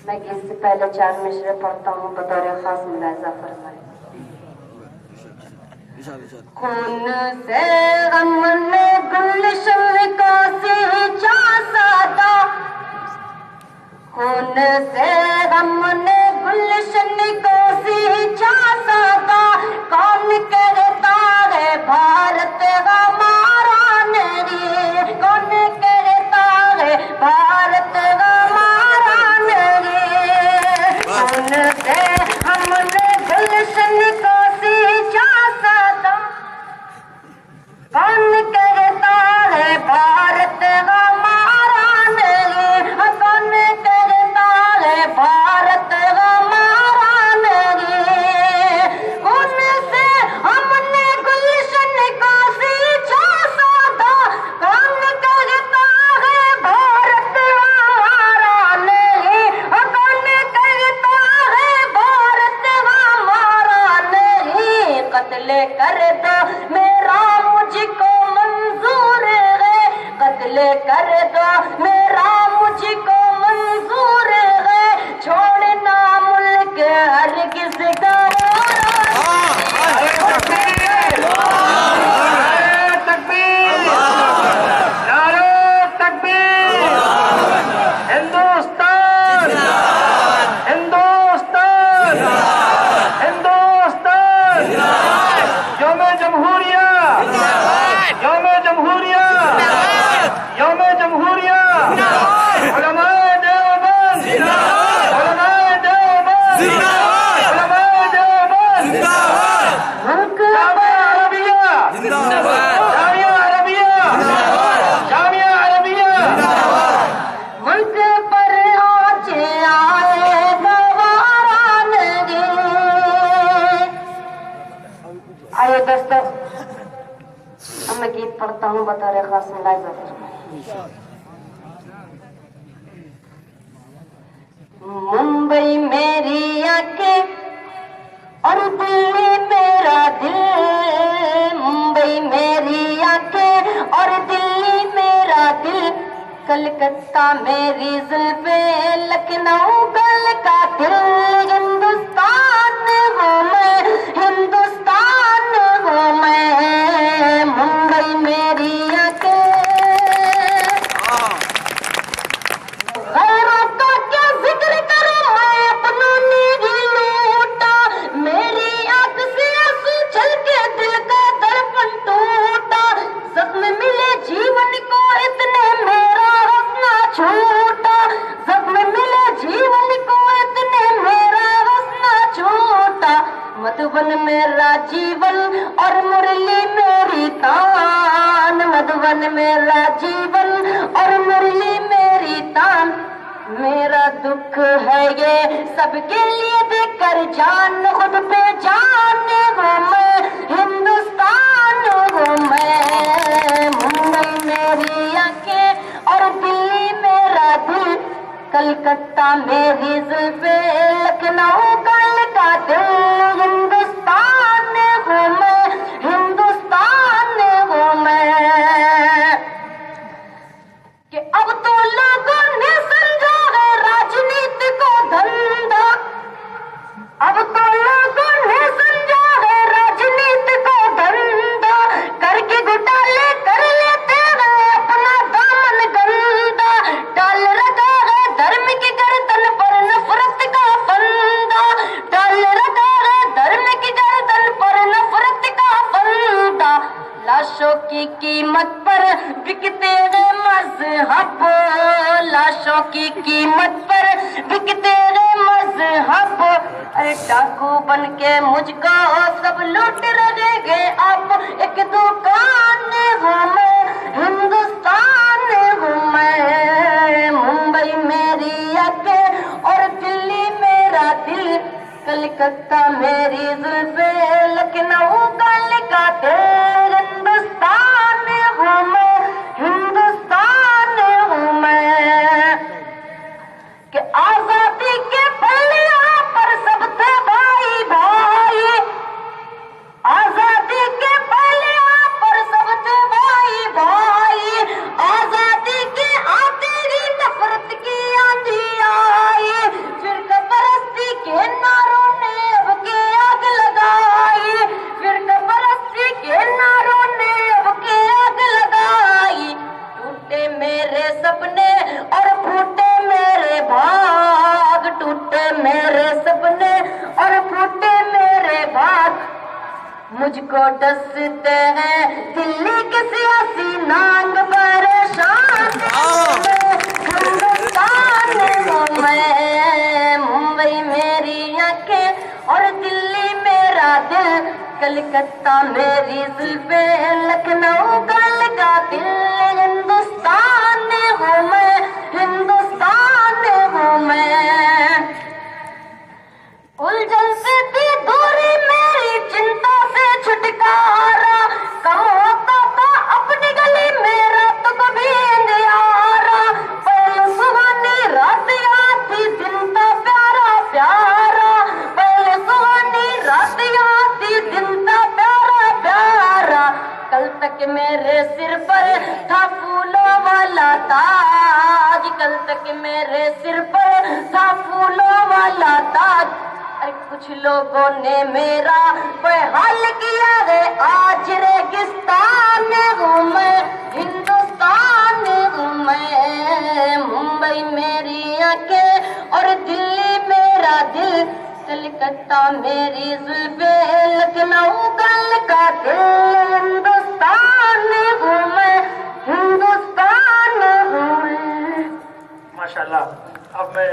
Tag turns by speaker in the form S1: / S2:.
S1: मैं गीत से पहले 4 मिसरे पढ़ता हूँ बतौर खास मुलाजा फरमाए। खून से गम ने गुलशन का सींचा सादा, खून से गम ने गुलशन को सींचा सादा, कौन कहता है भारत हमारा नहीं, कौन कहता है भारत हमारा नहीं। खून से हमने गुलशन को सींचा सादा, कौन कहता है भारत हमारा नहीं, कौन कहता है भारत हमारा नहीं। उनसे हमने गुलशन को सींचा सादा, कौन कहता है भारत हमारा नहीं, कौन कहता है भारत हमारा नहीं। कत्ल कर दो मेरा मुझको मंजूर है, कत्ल कर दो मेरा मुझको मंजूर है, छोड़ना मुल्क हरगिज़ मैं गीत पढ़ता हूँ बता रहे खास मुलाजा फरमाए। मुंबई मेरी आंखें और दिल्ली मेरा दिल, मुंबई मेरी आंखें और दिल्ली मेरा दिल, कलकत्ता मेरी जुल्फें, लखनऊ गल का दिल। हिंदुस्तान हूँ मैं, हिंदुस्तान हूँ मैं, मुंबई मेरी आंखें। गैरों का क्या जिक्र करूं मैं, अपनों ने ही लूटा, मेरी आंख से आंसू छलके दिल का दर्पण टूटा। जख्म मिले जीवन को इतने मेरा हंसना छूटा, जख्म मिले जीवन को इतने मेरा हंसना छूटा। मधुबन मेरा जीवन और मुरली मेरी तान, मधुबन मेरा जीवन और मुरली मेरी तान। मेरा दुख है ये सबके लिए देकर जान, खुद पे जान हूँ मैं, हिंदुस्तान हूँ मैं। मुंबई मेरी आंखें और दिल्ली मेरा दिल, कलकत्ता मेरी जुल्फें, लखनऊ गल का दिल। हिंदुस्तान हूँ मैं, हिंदुस्तान हूँ मैं। कि अब तो लोगों ने समझा है राजनीति को धंधा, अब तो लोगों ने समझा है राजनीति को धंधा, करके घोटाले कर लेते हैं अपना दामन गंदा। डाल रखा है धर्म की गर्दन पर नफरत का फंदा, डाल रखा है धर्म की गर्दन पर नफरत का फंदा। लाशों की कीमत पर बिकते हैं मजहब, लाशों की कीमत पर बिकते हैं मजहब। अरे डाकू बन के मुझको सब लूट रहे अब, एक दुकान हूँ मैं, हिंदुस्तान हूँ मैं। मुंबई मेरी आंखें और दिल्ली मेरा दिल, कलकत्ता मेरी जुल्फें, लखनऊ गल का दिल। हिंदुस्तान हूँ मैं, हिंदुस्तान हूँ मैं। कि आजादी के पल्लियों पर सब थे भाई भाई, आजादी के पल्लियों पर सब थे भाई भाई। सपने और फूटे मेरे भाग, टूटे मेरे सपने और फूटे मेरे भाग। मुझको डसते हैं दिल्ली के सियासी नांग परेशान हिंदुस्तान हूँ मैं, मुंबई मेरी आंखें और दिल्ली मेरा दिल, कलकत्ता मेरी जुल्फें, लखनऊ गल का दिल। हिंदुस्तान हूँ मैं, हिंदुस्तान हूँ मैं। उलझन से थी दूरी मेरी, चिंता से छुटकारा, कम होता था अपनी गली मेरा तो कभी अंधियारा। पहले सुहानी रात याद थी, दिन था प्यारा प्यारा, पहले सुहानी रात याद थी, दिन था प्यारा प्यारा। कल तक मेरे सिर पर था फूलों वाला ताज, कल तक मेरे सिर पर था फूलों वाला ताज। अरे कुछ लोगों ने मेरा बेहाल किया है, आज रेगिस्तान हूँ मैं, हिंदुस्तान हूँ मैं। मुंबई मेरी आंखें और दिल्ली मेरा दिल, कलकत्ता मेरी जुल्फें, लखनऊ गल का दिल। हिंदुस्तान हूँ मैं, हिंदुस्तान हूँ मैं।
S2: माशाल्लाह। अब मैं